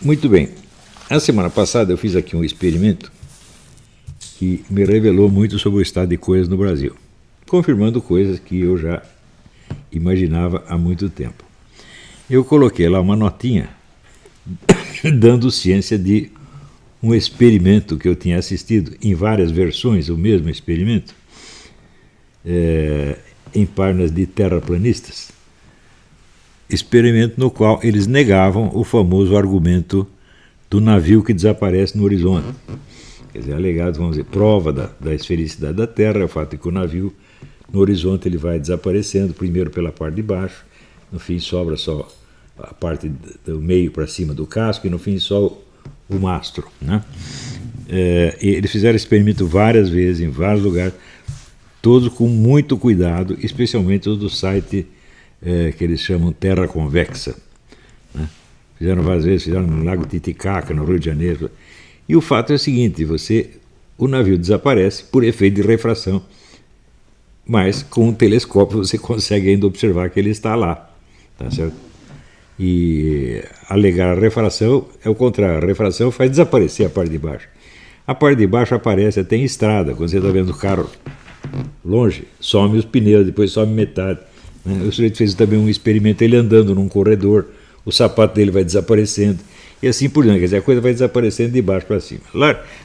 Muito bem. A semana passada eu fiz aqui um experimento que me revelou muito sobre o estado de coisas no Brasil, confirmando coisas que eu já imaginava há muito tempo. Eu coloquei lá uma notinha dando ciência de um experimento que eu tinha assistido em várias versões, o mesmo experimento, em páginas de terraplanistas, experimento no qual eles negavam o famoso argumento do navio que desaparece no horizonte. Quer dizer, alegados, vamos dizer, prova da esfericidade da Terra, é o fato de que o navio no horizonte ele vai desaparecendo, primeiro pela parte de baixo, no fim sobra só a parte do meio para cima do casco e no fim só o mastro, né? Eles fizeram experimento várias vezes, em vários lugares, todos com muito cuidado, especialmente os do site que eles chamam Terra Convexa, né? Fizeram várias vezes, fizeram no Lago Titicaca, no Rio de Janeiro. E o fato é o seguinte, o navio desaparece por efeito de refração, mas com um telescópio você consegue ainda observar que ele está lá, tá certo? E alegar a refração é o contrário, a refração faz desaparecer a parte de baixo. A parte de baixo aparece até em estrada, quando você está vendo o carro longe, some os pneus, depois some metade. Né? O sujeito fez também um experimento, ele andando num corredor, o sapato dele vai desaparecendo, e assim por diante, quer dizer, a coisa vai desaparecendo de baixo para cima.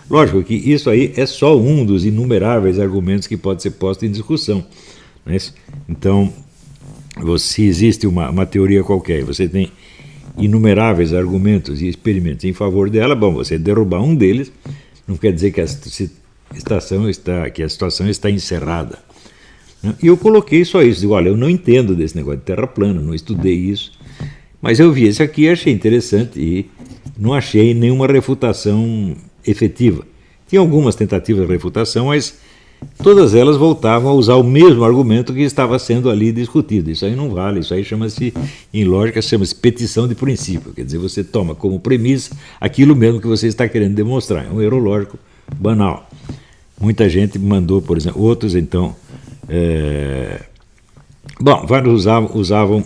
Lógico que isso aí é só um dos inumeráveis argumentos que pode ser posto em discussão. Não é isso? Então, se existe uma teoria qualquer, você tem inumeráveis argumentos e experimentos em favor dela, bom, você derrubar um deles não quer dizer que a situação está encerrada. E eu coloquei só isso, digo, olha, eu não entendo desse negócio de terra plana, não estudei isso, mas eu vi esse aqui e achei interessante e não achei nenhuma refutação efetiva. Tinha algumas tentativas de refutação, mas todas elas voltavam a usar o mesmo argumento que estava sendo ali discutido. Isso aí não vale, isso aí chama-se, em lógica, chama-se petição de princípio. Quer dizer, você toma como premissa aquilo mesmo que você está querendo demonstrar. É um erro lógico banal. Muita gente mandou, por exemplo, outros então... Bom, vários usavam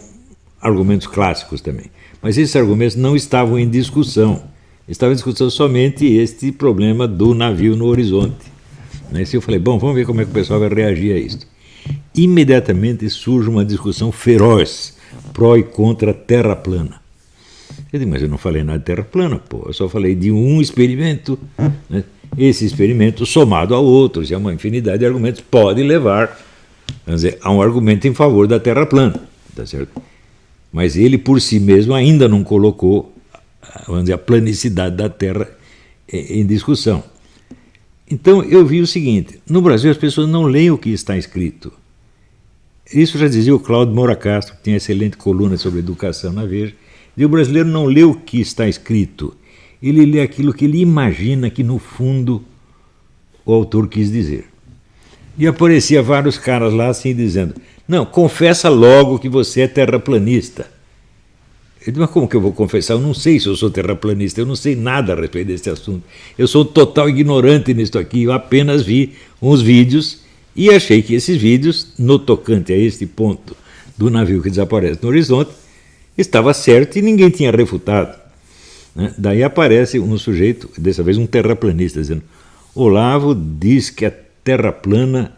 argumentos clássicos também. Mas esses argumentos não estavam em discussão. Estava em discussão somente este problema do navio no horizonte. Eu falei, bom, vamos ver como é que o pessoal vai reagir a isso. Imediatamente surge uma discussão feroz, pró e contra a terra plana. Eu disse, mas eu não falei nada de terra plana, pô. Eu só falei de um experimento. Né? Esse experimento, somado a outros, e a uma infinidade de argumentos, pode levar, vamos dizer, a um argumento em favor da terra plana. Tá certo? Mas ele, por si mesmo, ainda não colocou, vamos dizer, a planicidade da Terra em discussão. Então, eu vi o seguinte, no Brasil as pessoas não leem o que está escrito. Isso já dizia o Cláudio Moura Castro, que tinha excelente coluna sobre educação na Veja. E o brasileiro não lê o que está escrito, ele lê aquilo que ele imagina que, no fundo, o autor quis dizer. E aparecia vários caras lá assim dizendo, não, confessa logo que você é terraplanista. Eu disse, mas como que eu vou confessar? Eu não sei se eu sou terraplanista, eu não sei nada a respeito desse assunto. Eu sou total ignorante nisso aqui, eu apenas vi uns vídeos e achei que esses vídeos, no tocante a este ponto do navio que desaparece no horizonte, estava certo e ninguém tinha refutado. Daí aparece um sujeito, dessa vez um terraplanista, dizendo, Olavo diz que a terra plana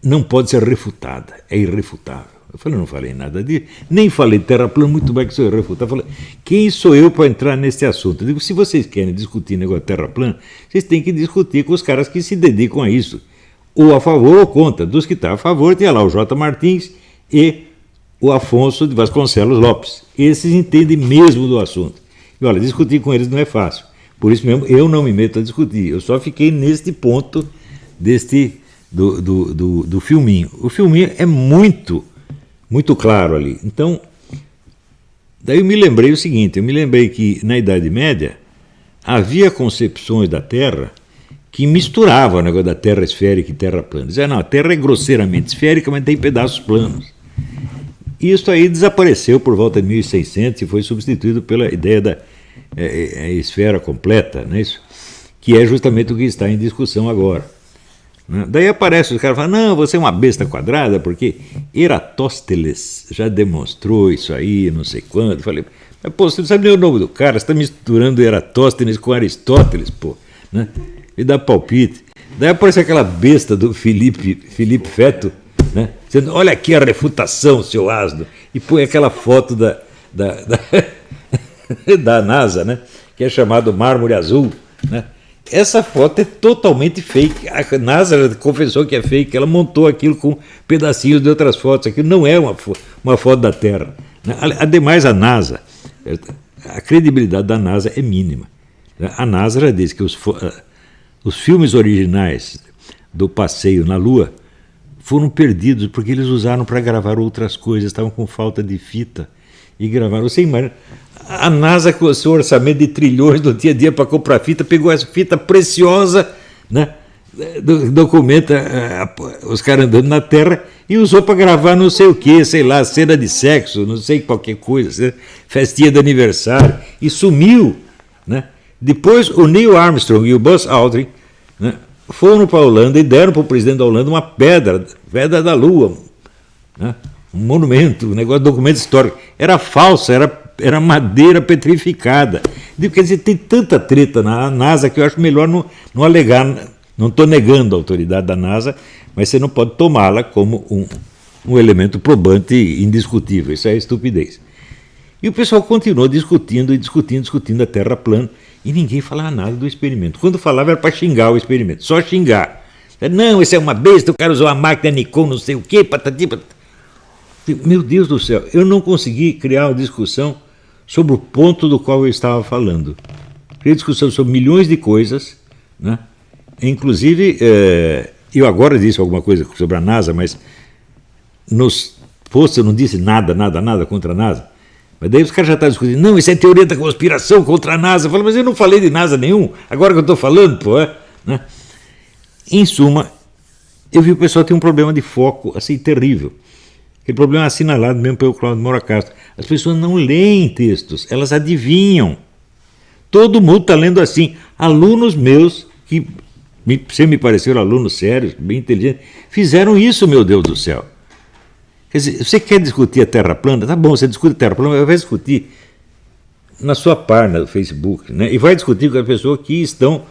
não pode ser refutada, é irrefutável. Eu falei, não falei nada disso, nem falei terra plana, muito bem que sou irrefutável. Eu falei, quem sou eu para entrar nesse assunto? Eu digo, se vocês querem discutir negócio de terra plana, vocês têm que discutir com os caras que se dedicam a isso, ou a favor ou contra. Dos que estão a favor, tinha lá o J. Martins e o Afonso de Vasconcelos Lopes. Esses entendem mesmo do assunto. E olha, discutir com eles não é fácil. Por isso mesmo, eu não me meto a discutir. Eu só fiquei neste ponto do filminho. O filminho é muito claro ali. Então, daí eu me lembrei o seguinte, eu me lembrei que na Idade Média havia concepções da Terra que misturavam o negócio da Terra esférica e Terra plana. Dizia, não, a Terra é grosseiramente esférica, mas tem pedaços planos. E isso aí desapareceu por volta de 1600 e foi substituído pela ideia da esfera completa, não é isso? Que é justamente o que está em discussão agora. Daí aparece os caras e falam, não, você é uma besta quadrada, porque Eratóstenes já demonstrou isso aí, não sei quando. Eu falei, Pô, você não sabe nem o nome do cara, você está misturando Eratóstenes com Aristóteles, pô. Né? E dá palpite. Daí aparece aquela besta do Felipe Feto, né? Dizendo, olha aqui a refutação, seu asno. E põe aquela foto da da NASA, né? Que é chamado Mármore Azul, né? Essa foto é totalmente fake. A NASA confessou que é fake, ela montou aquilo com pedacinhos de outras fotos. Aquilo não é uma foto da Terra. Ademais, a NASA, a credibilidade da NASA é mínima. A NASA já disse que os filmes originais do passeio na Lua foram perdidos porque eles usaram para gravar outras coisas, estavam com falta de fita e gravaram. Você imagina, a NASA com o seu orçamento de trilhões do dia a dia para comprar fita, pegou essa fita preciosa, né, documenta os caras andando na Terra e usou para gravar não sei o que, sei lá, cena de sexo, não sei qualquer coisa, festinha de aniversário, e sumiu, né? Depois o Neil Armstrong e o Buzz Aldrin, né, foram para a Holanda e deram para o presidente da Holanda uma pedra da Lua, né, um monumento, um negócio de documento histórico. Era falsa, era madeira petrificada. Quer dizer, tem tanta treta na NASA que eu acho melhor não alegar. Não estou negando a autoridade da NASA, mas você não pode tomá-la como um elemento probante e indiscutível. Isso é estupidez. E o pessoal continuou discutindo a Terra plana, e ninguém falava nada do experimento. Quando falava era para xingar o experimento, só xingar. Não, isso é uma besta, o cara usou a máquina Nikon, não sei o quê, patati, patati. Meu Deus do céu, eu não consegui criar uma discussão sobre o ponto do qual eu estava falando. Criei discussão sobre milhões de coisas, né? Inclusive, eu agora disse alguma coisa sobre a NASA, mas nos posts eu não disse nada contra a NASA. Mas daí os caras já estão discutindo, não, isso é teoria da conspiração contra a NASA. Eu falo, mas eu não falei de NASA nenhum, agora que eu estou falando, pô. Né? Em suma, eu vi o pessoal ter um problema de foco assim terrível. Aquele problema assinalado mesmo pelo Cláudio Moura Castro. As pessoas não leem textos, elas adivinham. Todo mundo está lendo assim. Alunos meus, que sempre me pareceram alunos sérios, bem inteligentes, fizeram isso, meu Deus do céu. Quer dizer, você quer discutir a Terra plana? Tá bom, você discute a Terra plana, mas vai discutir na sua página do Facebook, né? E vai discutir com as pessoas que estão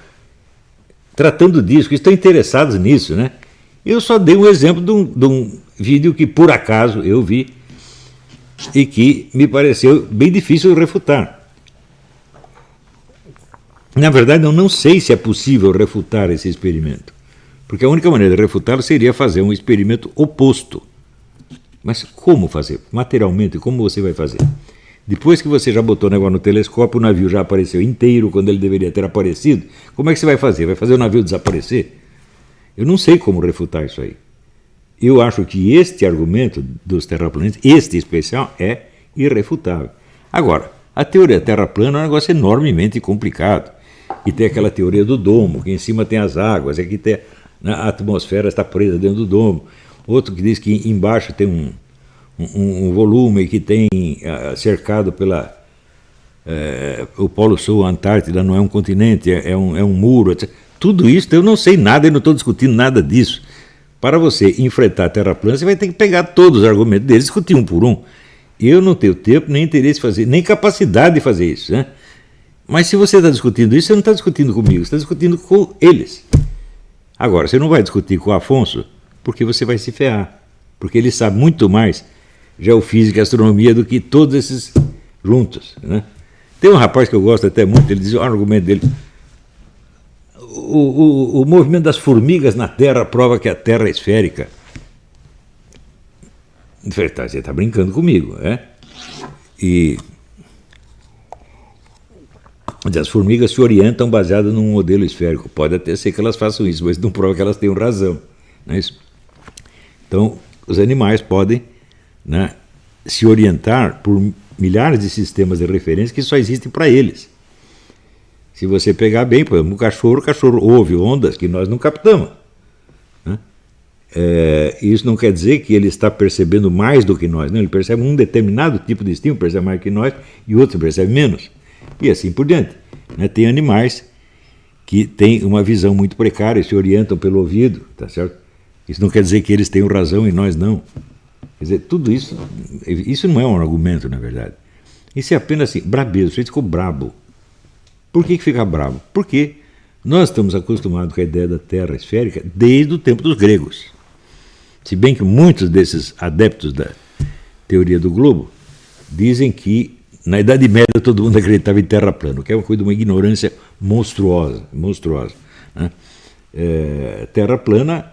tratando disso, que estão interessados nisso, né? Eu só dei um exemplo de um vídeo que, por acaso, eu vi e que me pareceu bem difícil de refutar. Na verdade, eu não sei se é possível refutar esse experimento, porque a única maneira de refutá-lo seria fazer um experimento oposto. Mas como fazer? Materialmente, como você vai fazer? Depois que você já botou o negócio no telescópio, o navio já apareceu inteiro quando ele deveria ter aparecido, como é que você vai fazer? Vai fazer o navio desaparecer? Eu não sei como refutar isso aí. Eu acho que este argumento dos terraplanistas, este especial, é irrefutável. Agora, a teoria terra plana é um negócio enormemente complicado. E tem aquela teoria do domo, que em cima tem as águas, aqui tem a atmosfera está presa dentro do domo. Outro que diz que embaixo tem um volume que tem cercado pela o Polo Sul, a Antártida não é um continente, é um muro, etc. Tudo isso eu não sei nada e não estou discutindo nada disso. Para você enfrentar a Terra plana, você vai ter que pegar todos os argumentos deles e discutir um por um. Eu não tenho tempo, nem interesse de fazer, nem capacidade de fazer isso, né? Mas se você está discutindo isso, você não está discutindo comigo, você está discutindo com eles. Agora, você não vai discutir com o Afonso, porque você vai se ferrar. Porque ele sabe muito mais geofísica e astronomia do que todos esses juntos, né? Tem um rapaz que eu gosto até muito, ele diz o argumento dele: o movimento das formigas na Terra prova que a Terra é esférica. Você está brincando comigo, né? E as formigas se orientam baseadas num modelo esférico. Pode até ser que elas façam isso, mas não prova que elas tenham razão, não é isso? Então, os animais podem, né, se orientar por milhares de sistemas de referência que só existem para eles. Se você pegar bem, por exemplo, o cachorro ouve ondas que nós não captamos, né? Isso não quer dizer que ele está percebendo mais do que nós, não, ele percebe um determinado tipo de estímulo, percebe mais que nós, e outro percebe menos, e assim por diante, né? Tem animais que têm uma visão muito precária, se orientam pelo ouvido, tá certo? Isso não quer dizer que eles tenham razão e nós não. Quer dizer, tudo isso não é um argumento, na verdade. Isso é apenas assim, brabeza, o sujeito ficou brabo. Por que fica brabo? Porque nós estamos acostumados com a ideia da Terra esférica desde o tempo dos gregos. Se bem que muitos desses adeptos da teoria do globo dizem que na Idade Média todo mundo acreditava em terra plana, que é uma coisa de uma ignorância monstruosa. Né? Terra plana,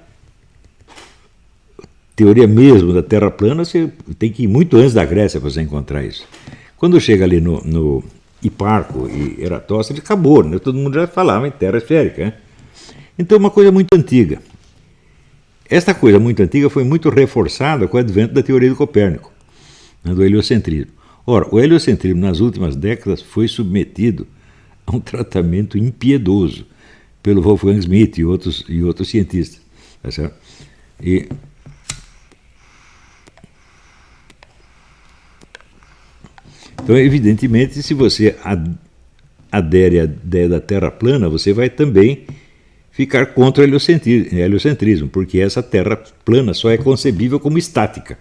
teoria mesmo da terra plana, você tem que ir muito antes da Grécia para você encontrar isso. Quando chega ali no Hiparco e Eratóstenes, acabou, né? Todo mundo já falava em terra esférica. Né? Então é uma coisa muito antiga. Esta coisa muito antiga foi muito reforçada com o advento da teoria do Copérnico, né, do heliocentrismo. Ora, o heliocentrismo nas últimas décadas foi submetido a um tratamento impiedoso pelo Wolfgang Schmidt e outros cientistas. Tá certo? Então, evidentemente, se você adere à ideia da Terra plana, você vai também ficar contra o heliocentrismo, porque essa Terra plana só é concebível como estática.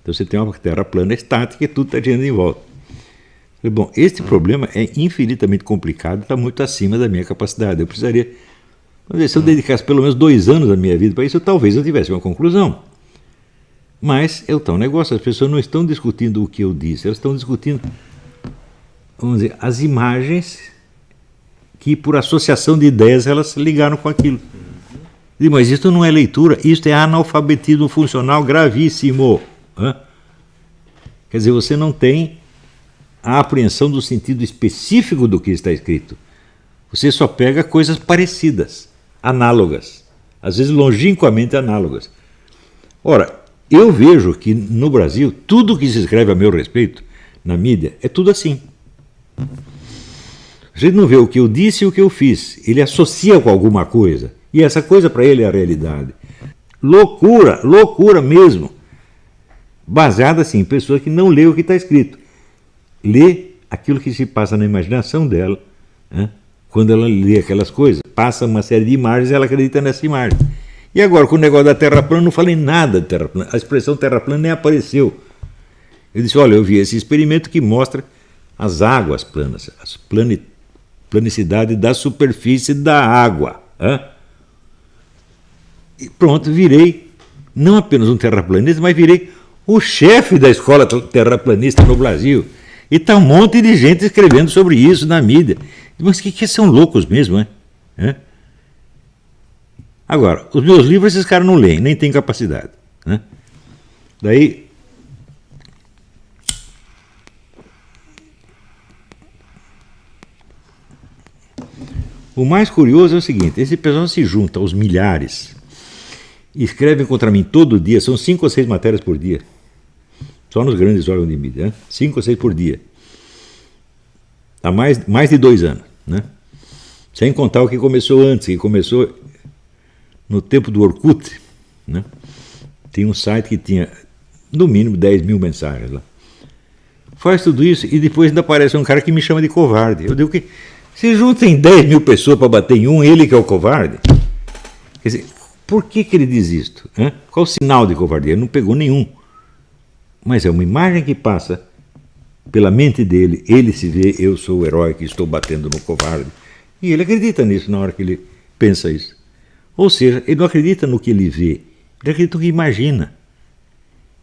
Então você tem uma Terra plana estática e tudo está girando em volta. Bom, este problema é infinitamente complicado e está muito acima da minha capacidade. Eu precisaria, se eu dedicasse pelo menos 2 anos da minha vida para isso, talvez eu tivesse uma conclusão. Mas é o tal negócio, as pessoas não estão discutindo o que eu disse, elas estão discutindo, vamos dizer, as imagens que por associação de ideias elas ligaram com aquilo. Mas isso não é leitura, isso é analfabetismo funcional gravíssimo. Quer dizer, você não tem a apreensão do sentido específico do que está escrito. Você só pega coisas parecidas, análogas, às vezes longínquamente análogas. Ora, eu vejo que no Brasil, tudo que se escreve a meu respeito, na mídia, é tudo assim. A gente não vê o que eu disse e o que eu fiz. Ele associa com alguma coisa. E essa coisa para ele é a realidade. Loucura, loucura mesmo. Baseada assim, em pessoas que não lê o que está escrito. Lê aquilo que se passa na imaginação dela. Né? Quando ela lê aquelas coisas, passa uma série de imagens e ela acredita nessa imagem. E agora, com o negócio da Terra plana, não falei nada de Terra plana. A expressão Terra plana nem apareceu. Eu disse, olha, eu vi esse experimento que mostra as águas planas, a planicidade da superfície da água. E pronto, virei não apenas um terraplanista, mas virei o chefe da escola terraplanista no Brasil. E está um monte de gente escrevendo sobre isso na mídia. Mas que são loucos mesmo, né? Agora, os meus livros esses caras não leem, nem têm capacidade. Né? Daí, o mais curioso é o seguinte, esse pessoal se junta aos milhares, escrevem contra mim todo dia, são 5 ou 6 matérias por dia, só nos grandes órgãos de mídia, né? 5 ou 6 por dia, há mais de 2 anos, né? Sem contar o que começou antes, que começou no tempo do Orkut, né? Tem um site que tinha no mínimo 10 mil mensagens lá. Faz tudo isso e depois ainda aparece um cara que me chama de covarde. Eu digo que se juntem 10 mil pessoas para bater em um, ele que é o covarde. Quer dizer, por que ele diz isto? Qual o sinal de covardia? Ele não pegou nenhum. Mas é uma imagem que passa pela mente dele, ele se vê, eu sou o herói que estou batendo no covarde. E ele acredita nisso na hora que ele pensa isso. Ou seja, ele não acredita no que ele vê, ele acredita no que imagina.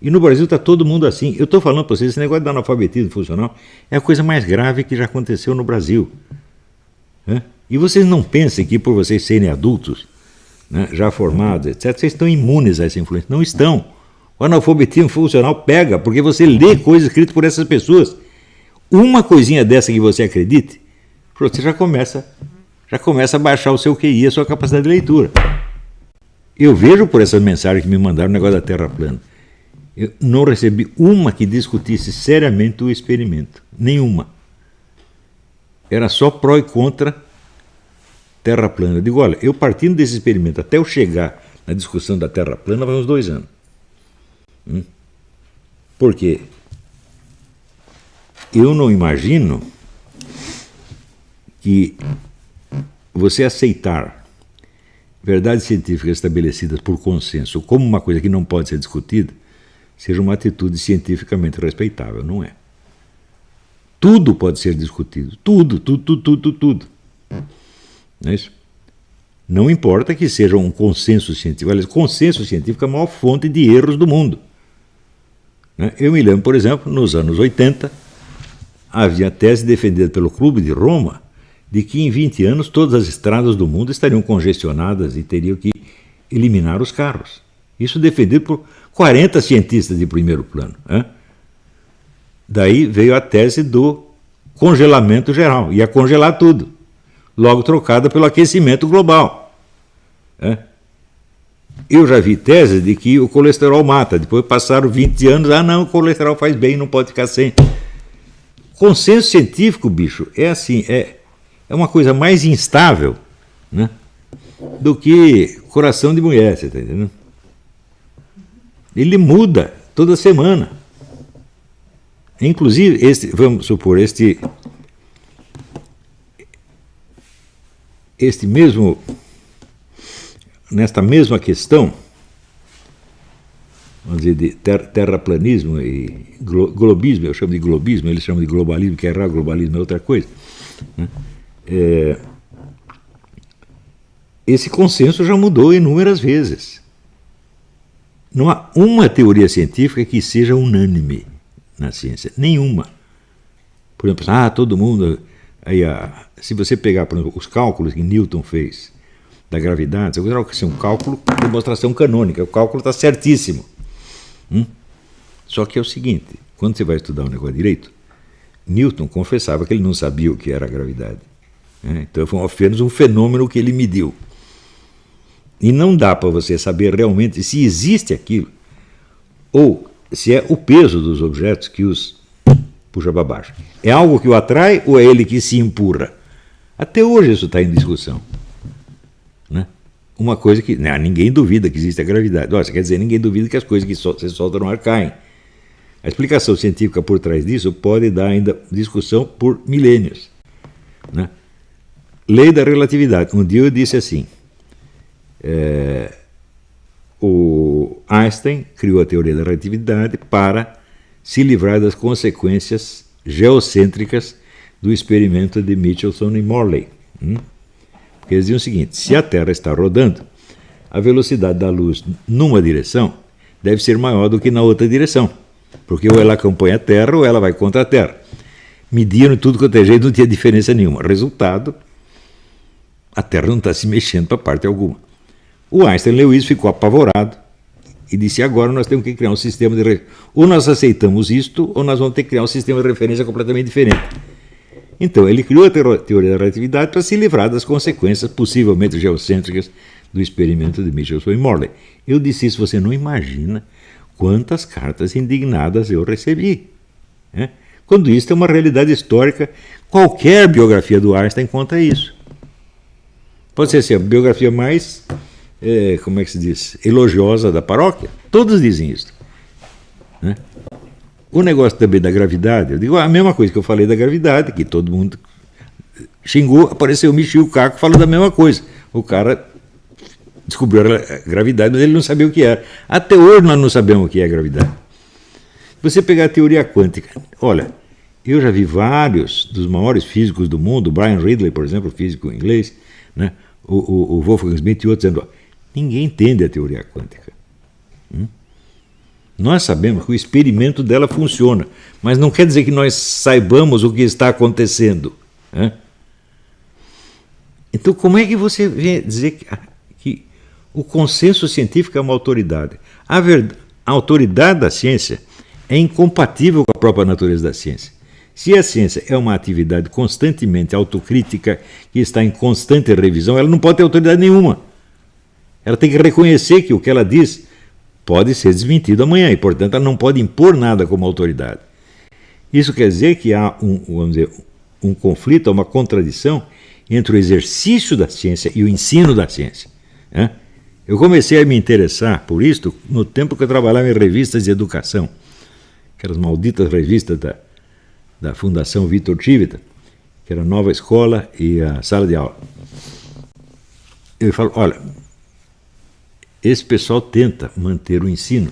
E no Brasil está todo mundo assim. Eu estou falando para vocês, esse negócio de analfabetismo funcional é a coisa mais grave que já aconteceu no Brasil. E vocês não pensem que por vocês serem adultos, né, já formados, etc., vocês estão imunes a essa influência. Não estão. O analfabetismo funcional pega, porque você lê coisas escritas por essas pessoas. Uma coisinha dessa que você acredite, você já começa a baixar o seu QI, a sua capacidade de leitura. Eu vejo por essas mensagens que me mandaram o negócio da Terra plana. Eu não recebi uma que discutisse seriamente o experimento. Nenhuma. Era só pró e contra Terra plana. Eu digo, olha, eu partindo desse experimento até eu chegar na discussão da Terra plana vai uns 2 anos. Por quê? Eu não imagino que você aceitar verdades científicas estabelecidas por consenso como uma coisa que não pode ser discutida seja uma atitude cientificamente respeitável, não é? tudo pode ser discutido. Tudo, tudo, tudo, tudo, tudo. Não é isso? Não importa que seja um consenso científico. Aliás, consenso científico é a maior fonte de erros do mundo. Eu me lembro, por exemplo, nos anos 80, havia a tese defendida pelo Clube de Roma de que em 20 anos todas as estradas do mundo estariam congestionadas e teriam que eliminar os carros. Isso defendido por 40 cientistas de primeiro plano. Daí veio a tese do congelamento geral, ia congelar tudo, logo trocada pelo aquecimento global. Eu já vi tese de que o colesterol mata, depois passaram 20 anos, não, o colesterol faz bem, não pode ficar sem. Consenso científico, bicho, é assim, é uma coisa mais instável, né, do que coração de mulher, você está entendendo? Ele muda toda semana. Inclusive, vamos supor, nesta mesma questão, vamos dizer, de terraplanismo e globismo, eu chamo de globismo, eles chamam de globalismo, que é errado, globalismo é outra coisa, né? Esse consenso já mudou inúmeras vezes. Não há uma teoria científica que seja unânime na ciência, nenhuma. Por exemplo, todo mundo... se você pegar, por exemplo, os cálculos que Newton fez da gravidade, você vai ser um cálculo de demonstração canônica, o cálculo está certíssimo. Só que é o seguinte, quando você vai estudar um negócio direito, Newton confessava que ele não sabia o que era a gravidade. Então foi apenas um fenômeno que ele mediu. E não dá para você saber realmente se existe aquilo, ou se é o peso dos objetos que os puxa para baixo. É algo que o atrai ou é ele que se empurra? Até hoje isso está em discussão. Né? Uma coisa que ninguém duvida que existe a gravidade. Nossa, quer dizer, ninguém duvida que as coisas que você solta no ar caem. A explicação científica por trás disso pode dar ainda discussão por milênios. Né? Lei da relatividade. Um dia eu disse assim, o Einstein criou a teoria da relatividade para se livrar das consequências geocêntricas do experimento de Michelson e Morley. Porque eles diziam o seguinte, se a Terra está rodando, a velocidade da luz numa direção deve ser maior do que na outra direção, porque ou ela acompanha a Terra ou ela vai contra a Terra. Mediram tudo quanto é jeito, não tinha diferença nenhuma. Resultado, a Terra não está se mexendo para parte alguma. O Einstein leu isso, ficou apavorado e disse, agora nós temos que criar um sistema de referência. Ou nós aceitamos isto, ou nós vamos ter que criar um sistema de referência completamente diferente. Então, ele criou a teoria da relatividade para se livrar das consequências possivelmente geocêntricas do experimento de Michelson e Morley. Eu disse isso, você não imagina quantas cartas indignadas eu recebi. Quando isso é uma realidade histórica, qualquer biografia do Einstein conta isso. Pode ser assim, a biografia mais... como é que se diz? Elogiosa da paróquia. Todos dizem isso. Né? O negócio também da gravidade, eu digo a mesma coisa que eu falei da gravidade, que todo mundo xingou, apareceu o Michio Kaku falando da mesma coisa. O cara descobriu a gravidade, mas ele não sabia o que era. Até hoje nós não sabemos o que é a gravidade. Você pegar a teoria quântica, olha, eu já vi vários dos maiores físicos do mundo, Brian Ridley, por exemplo, físico inglês, né? o Wolfgang Schmidt e outros, dizendo, ninguém entende a teoria quântica. Nós sabemos que o experimento dela funciona, mas não quer dizer que nós saibamos o que está acontecendo. Então, como é que você vem dizer que o consenso científico é uma autoridade? A autoridade da ciência é incompatível com a própria natureza da ciência. Se a ciência é uma atividade constantemente autocrítica, que está em constante revisão, ela não pode ter autoridade nenhuma. Ela tem que reconhecer que o que ela diz pode ser desmentido amanhã e, portanto, ela não pode impor nada como autoridade. Isso quer dizer que há um conflito, uma contradição entre o exercício da ciência e o ensino da ciência. Eu comecei a me interessar por isto no tempo que eu trabalhava em revistas de educação, aquelas malditas revistas da Fundação Vitor Civita, que era a Nova Escola e a Sala de Aula. Eu falo, olha, esse pessoal tenta manter o ensino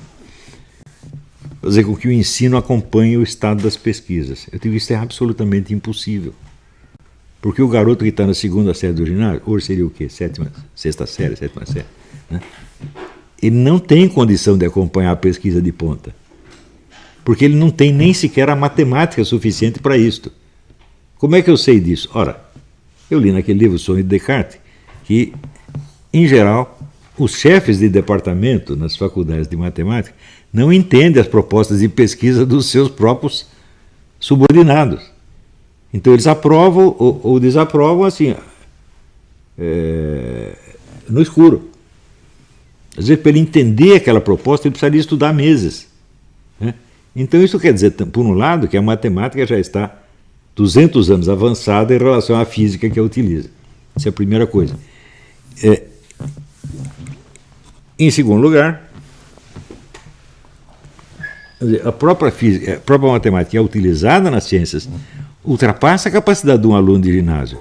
fazer com que o ensino acompanhe o estado das pesquisas. Eu digo, isso é absolutamente impossível. Porque o garoto que está na segunda série do ginásio, hoje seria o quê? Sexta série, sétima série, né? Ele não tem condição de acompanhar a pesquisa de ponta. Porque ele não tem nem sequer a matemática suficiente para isto. Como é que eu sei disso? Ora, eu li naquele livro O Sonho de Descartes que, em geral, os chefes de departamento nas faculdades de matemática não entendem as propostas de pesquisa dos seus próprios subordinados. Então eles aprovam ou desaprovam assim, no escuro. Às vezes, para ele entender aquela proposta, ele precisaria estudar meses, né? Então isso quer dizer, por um lado, que a matemática já está 200 anos avançada em relação à física que a utiliza. Essa é a primeira coisa. Em segundo lugar, a própria física, a própria matemática é utilizada nas ciências, ultrapassa a capacidade de um aluno de ginásio.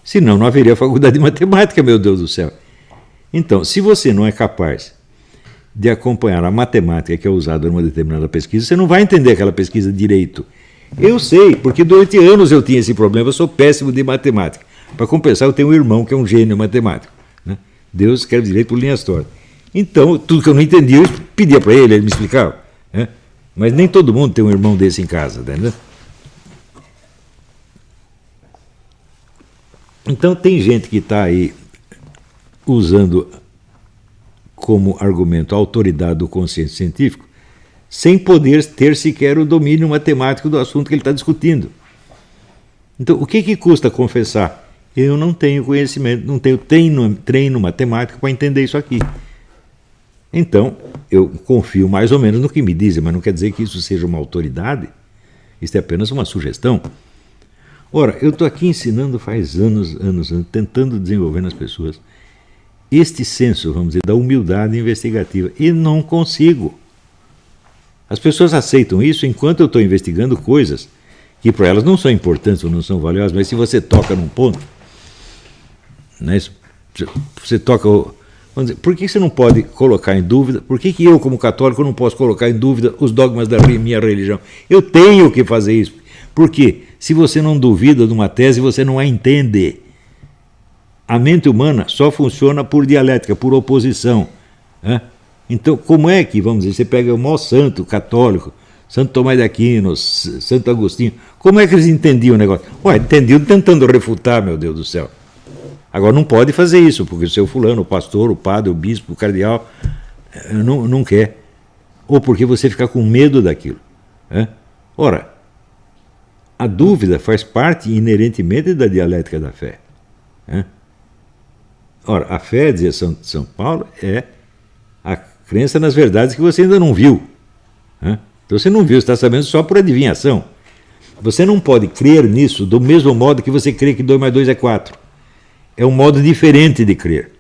Senão não haveria faculdade de matemática, meu Deus do céu. Então, se você não é capaz de acompanhar a matemática que é usada numa determinada pesquisa, você não vai entender aquela pesquisa direito. Eu sei, porque durante anos eu tinha esse problema, eu sou péssimo de matemática. Para compensar, eu tenho um irmão que é um gênio matemático, né? Deus escreve direito por linhas tortas. Então, tudo que eu não entendia, eu pedia para ele me explicava, né? Mas nem todo mundo tem um irmão desse em casa, né? Então, tem gente que está aí usando como argumento a autoridade do consciência científico, sem poder ter sequer o domínio matemático do assunto que ele está discutindo. Então, o que custa confessar? Eu não tenho conhecimento, não tenho treino matemático para entender isso aqui. Então, eu confio mais ou menos no que me dizem, mas não quer dizer que isso seja uma autoridade. Isso é apenas uma sugestão. Ora, eu estou aqui ensinando faz anos, tentando desenvolver nas pessoas este senso, vamos dizer, da humildade investigativa. E não consigo. As pessoas aceitam isso enquanto eu estou investigando coisas que para elas não são importantes ou não são valiosas, mas se você toca num ponto, né, você toca... Vamos dizer, por que você não pode colocar em dúvida? Por que eu, como católico, não posso colocar em dúvida os dogmas da minha religião? Eu tenho que fazer isso. Por quê? Se você não duvida de uma tese, você não a entende. A mente humana só funciona por dialética, por oposição, né? Então, como é que, vamos dizer, você pega o maior santo católico, Santo Tomás de Aquino, Santo Agostinho, como é que eles entendiam o negócio? Ué, entendiam tentando refutar, meu Deus do céu. Agora, não pode fazer isso, porque o seu fulano, o pastor, o padre, o bispo, o cardeal, não quer. Ou porque você fica com medo daquilo, né? Ora, a dúvida faz parte inerentemente da dialética da fé, né? Ora, a fé, dizia São Paulo, é a crença nas verdades que você ainda não viu, né? Então você não viu, você está sabendo só por adivinhação. Você não pode crer nisso do mesmo modo que você crê que 2 mais 2 é 4. É um modo diferente de crer.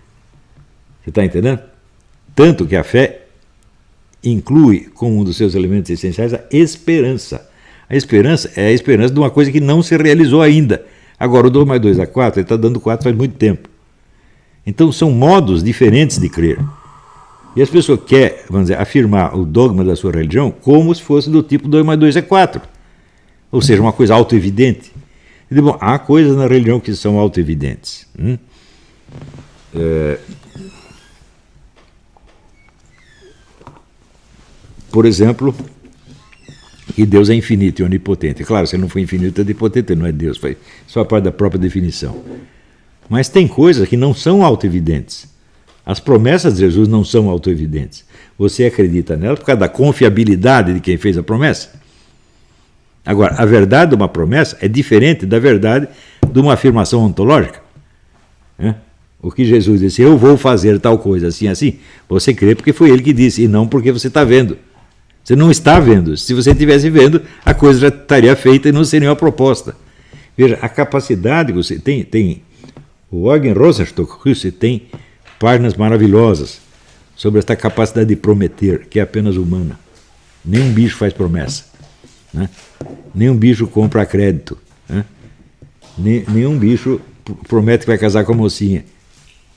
Você está entendendo? Tanto que a fé inclui como um dos seus elementos essenciais a esperança. A esperança é a esperança de uma coisa que não se realizou ainda. Agora, o 2 mais 2 é 4, ele está dando 4 faz muito tempo. Então, são modos diferentes de crer. E as pessoas querem, vamos dizer, afirmar o dogma da sua religião como se fosse do tipo 2 mais 2 é 4. Ou seja, uma coisa autoevidente. E, bom, há coisas na religião que são autoevidentes. Por exemplo, que Deus é infinito e onipotente. Claro, se ele não for infinito e onipotente, ele não é Deus. Foi só parte da própria definição. Mas tem coisas que não são autoevidentes. As promessas de Jesus não são autoevidentes. Você acredita nelas por causa da confiabilidade de quem fez a promessa. Agora, a verdade de uma promessa é diferente da verdade de uma afirmação ontológica, né? O que Jesus disse, eu vou fazer tal coisa assim, assim, você crê porque foi ele que disse, e não porque você está vendo. Você não está vendo. Se você estivesse vendo, a coisa já estaria feita e não seria uma proposta. Veja, a capacidade que você tem o Eugen Rosenstock, você tem páginas maravilhosas sobre esta capacidade de prometer, que é apenas humana. Nenhum bicho faz promessa, né? Nenhum bicho compra a crédito, né? Nenhum bicho promete que vai casar com a mocinha.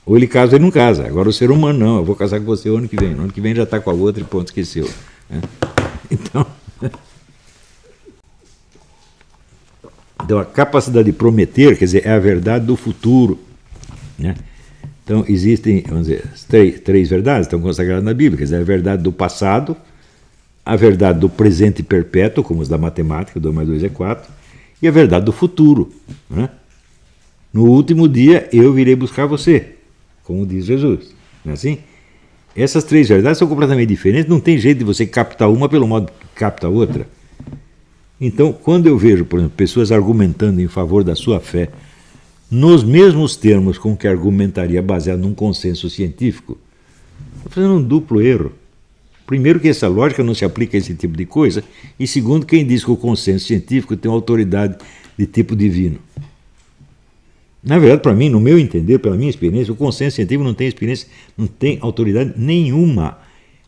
Ou ele casa ou ele não casa. Agora o ser humano não, eu vou casar com você o ano que vem. No ano que vem já está com a outra e ponto, esqueceu, né? Então, então, a capacidade de prometer, quer dizer, é a verdade do futuro, né? Então, existem, vamos dizer, três verdades estão consagradas na Bíblia, quer dizer, a verdade do passado, a verdade do presente perpétuo, como os da matemática, 2 mais 2 é 4, e a verdade do futuro, né? No último dia eu virei buscar você, como diz Jesus, não é assim? Essas três verdades são completamente diferentes, não tem jeito de você captar uma pelo modo que capta a outra. Então, quando eu vejo, por exemplo, pessoas argumentando em favor da sua fé, nos mesmos termos com que argumentaria baseado num consenso científico, estou fazendo um duplo erro. Primeiro, que essa lógica não se aplica a esse tipo de coisa, e segundo, quem diz que o consenso científico tem uma autoridade de tipo divino. Na verdade, para mim, no meu entender, pela minha experiência, o consenso científico não tem experiência, não tem autoridade nenhuma.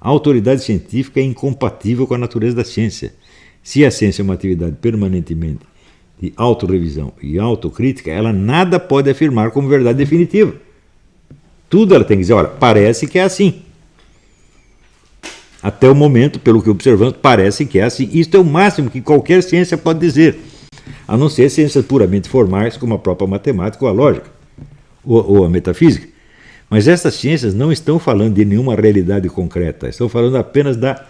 A autoridade científica é incompatível com a natureza da ciência. Se a ciência é uma atividade permanentemente de autorrevisão e autocrítica, ela nada pode afirmar como verdade definitiva. Tudo ela tem que dizer, olha, parece que é assim. Até o momento, pelo que observamos, parece que é assim. Isto é o máximo que qualquer ciência pode dizer, a não ser ciências puramente formais, como a própria matemática ou a lógica, ou a metafísica. Mas essas ciências não estão falando de nenhuma realidade concreta, estão falando apenas da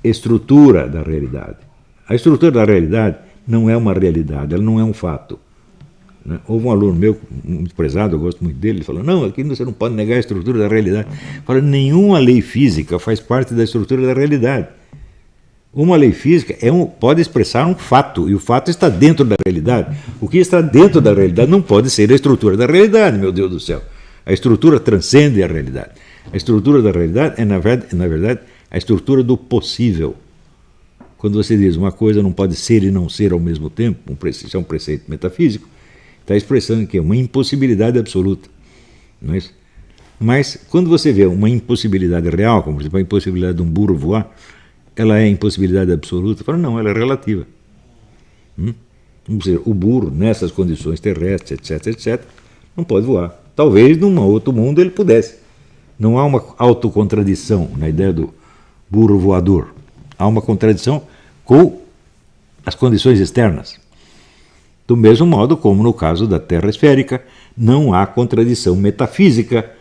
estrutura da realidade. A estrutura da realidade não é uma realidade, ela não é um fato. Houve um aluno meu, muito prezado, eu gosto muito dele, ele falou, não, aqui você não pode negar a estrutura da realidade. Fala, nenhuma lei física faz parte da estrutura da realidade. Uma lei física pode expressar um fato, e o fato está dentro da realidade. O que está dentro da realidade não pode ser a estrutura da realidade, meu Deus do céu. A estrutura transcende a realidade. A estrutura da realidade é, na verdade, a estrutura do possível. Quando você diz uma coisa não pode ser e não ser ao mesmo tempo, isso é um preceito metafísico, está expressando que é uma impossibilidade absoluta. Não é isso? Mas quando você vê uma impossibilidade real, como por exemplo a impossibilidade de um burro voar, ela é impossibilidade absoluta? Fala, não, ela é relativa. Vamos dizer, o burro, nessas condições terrestres, etc., não pode voar. Talvez num outro mundo ele pudesse. Não há uma autocontradição na ideia do burro voador. Há uma contradição com as condições externas. Do mesmo modo como no caso da Terra esférica, não há contradição metafísica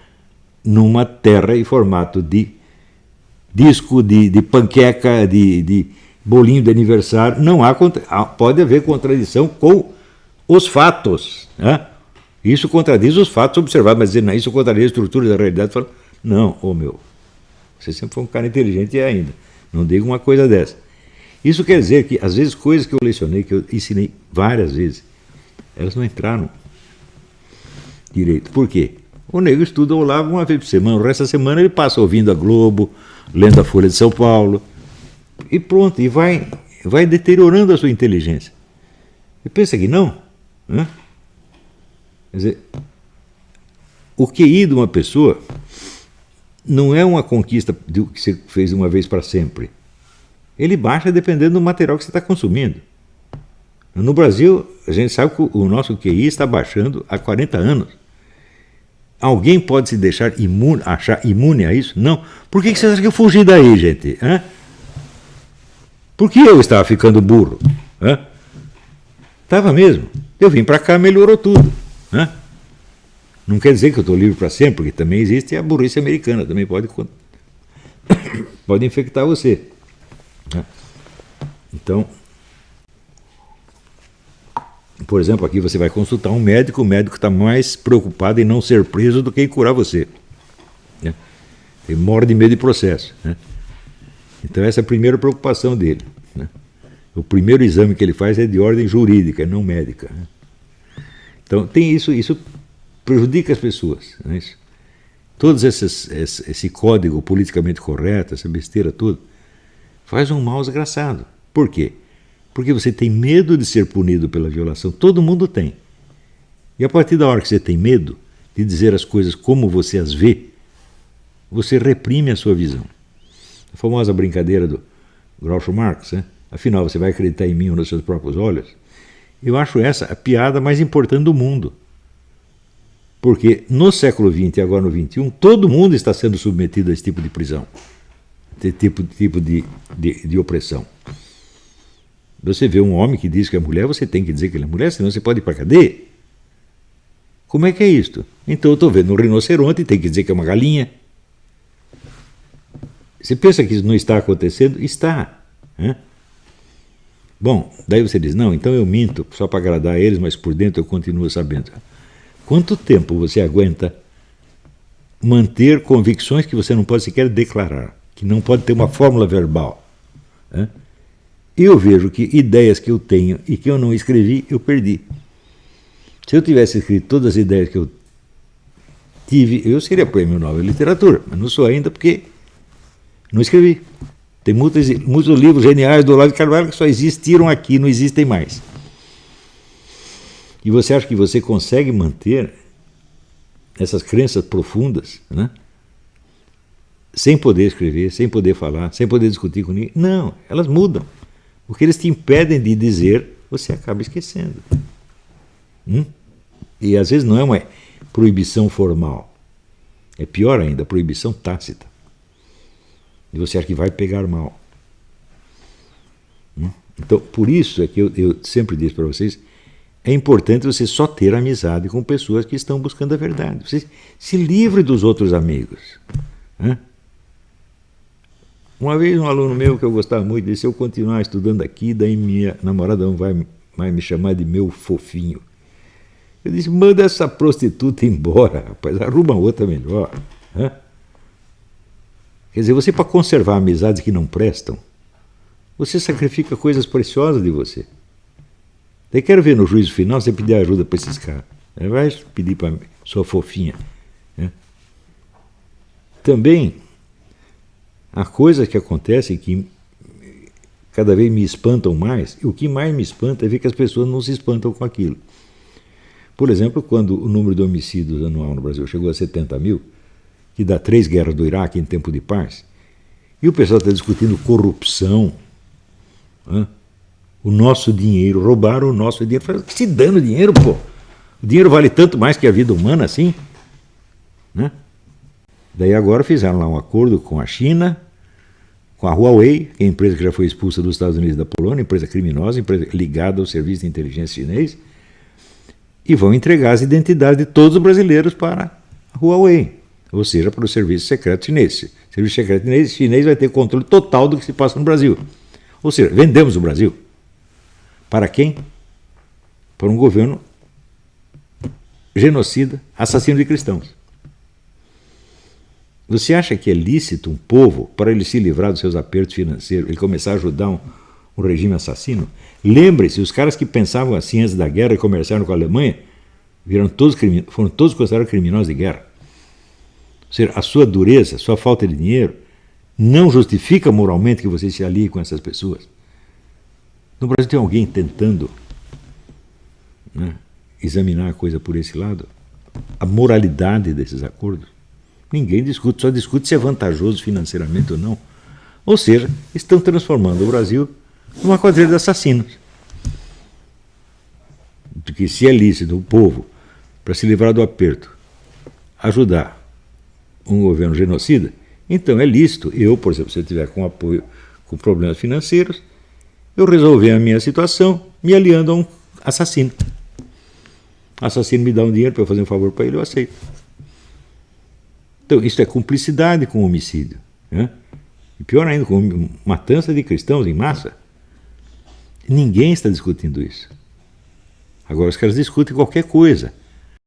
numa Terra em formato de disco, de panqueca, de bolinho de aniversário. Não há, pode haver contradição com os fatos, né? Isso contradiz os fatos observados, mas dizer, não, isso contradiz a estrutura da realidade. Fala, não, meu, você sempre foi um cara inteligente ainda. Não diga uma coisa dessa. Isso quer dizer que, às vezes, coisas que eu lecionei, que eu ensinei várias vezes, elas não entraram direito. Por quê? O nego estuda o Olavo uma vez por semana, o resto da semana ele passa ouvindo a Globo, lendo a Folha de São Paulo, e pronto, e vai deteriorando a sua inteligência. E pensa que não, né? Quer dizer, o QI de uma pessoa não é uma conquista que você fez uma vez para sempre. Ele baixa dependendo do material que você está consumindo. No Brasil, a gente sabe que o nosso QI está baixando há 40 anos. Alguém pode se deixar achar imune a isso? Não. Por que você acha que eu fugi daí, gente? Por que eu estava ficando burro? Estava mesmo. Eu vim para cá, melhorou tudo. Não quer dizer que eu estou livre para sempre, porque também existe a burrice americana, também pode infectar você. Então, por exemplo, aqui você vai consultar um médico, o médico está mais preocupado em não ser preso do que em curar você. Ele morre de medo de processo. Então essa é a primeira preocupação dele. O primeiro exame que ele faz é de ordem jurídica, não médica. Então tem isso prejudica as pessoas. Todo esse código politicamente correto, essa besteira toda, faz um mal desgraçado. Por quê? Porque você tem medo de ser punido pela violação. Todo mundo tem. E a partir da hora que você tem medo de dizer as coisas como você as vê, você reprime a sua visão. A famosa brincadeira do Groucho Marx, afinal, você vai acreditar em mim ou nos seus próprios olhos? Eu acho essa a piada mais importante do mundo. Porque no século XX e agora no XXI, todo mundo está sendo submetido a esse tipo de prisão. tipo de opressão. Você vê um homem que diz que é mulher, você tem que dizer que ele é mulher, senão você pode ir para a cadeia. Como é que é isto? Então eu estou vendo um rinoceronte e tem que dizer que é uma galinha. Você pensa que isso não está acontecendo? Está. Né? Bom, daí você diz, não, então eu minto só para agradar a eles, mas por dentro eu continuo sabendo. Quanto tempo você aguenta manter convicções que você não pode sequer declarar, que não pode ter uma fórmula verbal? Né? Eu vejo que ideias que eu tenho e que eu não escrevi, eu perdi. Se eu tivesse escrito todas as ideias que eu tive, eu seria prêmio Nobel de Literatura, mas não sou ainda porque não escrevi. Tem muitos livros geniais do Olavo de Carvalho que só existiram aqui, não existem mais. E você acha que você consegue manter essas crenças profundas, né? Sem poder escrever, sem poder falar, sem poder discutir com ninguém? Não, elas mudam. O que eles te impedem de dizer, você acaba esquecendo. E às vezes não é uma proibição formal. É pior ainda, proibição tácita. E você acha que vai pegar mal. Então, por isso é que eu sempre disse para vocês, é importante você só ter amizade com pessoas que estão buscando a verdade. Você se livre dos outros amigos. Uma vez um aluno meu que eu gostava muito disse, se eu continuar estudando aqui, daí minha namorada não vai me chamar de meu fofinho. Eu disse, manda essa prostituta embora, rapaz, arruma outra melhor. Quer dizer, você para conservar amizades que não prestam, você sacrifica coisas preciosas de você. Daí quero ver no juízo final você pedir ajuda para esses caras. Vai pedir para sua fofinha. Também, há coisas que acontecem que cada vez me espantam mais, e o que mais me espanta é ver que as pessoas não se espantam com aquilo. Por exemplo, quando o número de homicídios anual no Brasil chegou a 70 mil, que dá 3 guerras do Iraque em tempo de paz, e o pessoal está discutindo corrupção, o nosso dinheiro, roubaram o nosso dinheiro. Fala, que se dando dinheiro, pô? O dinheiro vale tanto mais que a vida humana assim? Né? Daí agora fizeram lá um acordo com a China, com a Huawei, que é a empresa que já foi expulsa dos Estados Unidos e da Polônia, empresa criminosa, empresa ligada ao serviço de inteligência chinês, e vão entregar as identidades de todos os brasileiros para a Huawei, ou seja, para o serviço secreto chinês. O serviço secreto chinês vai ter controle total do que se passa no Brasil. Ou seja, vendemos o Brasil. Para quem? Para um governo genocida, assassino de cristãos. Você acha que é lícito um povo, para ele se livrar dos seus apertos financeiros, ele começar a ajudar um regime assassino? Lembre-se, os caras que pensavam assim antes da guerra e comerciaram com a Alemanha, foram todos considerados criminosos de guerra. Ou seja, a sua dureza, a sua falta de dinheiro, não justifica moralmente que você se alie com essas pessoas. No Brasil tem alguém tentando examinar a coisa por esse lado? A moralidade desses acordos? Ninguém discute, só discute se é vantajoso financeiramente ou não. Ou seja, estão transformando o Brasil numa quadrilha de assassinos. Porque se é lícito o povo, para se livrar do aperto, ajudar um governo genocida, então é lícito eu, por exemplo, se eu tiver com apoio, com problemas financeiros, eu resolver a minha situação me aliando a um assassino. O assassino me dá um dinheiro para eu fazer um favor para ele, eu aceito. Então, isso é cumplicidade com o homicídio. E pior ainda, com matança de cristãos em massa. Ninguém está discutindo isso. Agora os caras discutem qualquer coisa.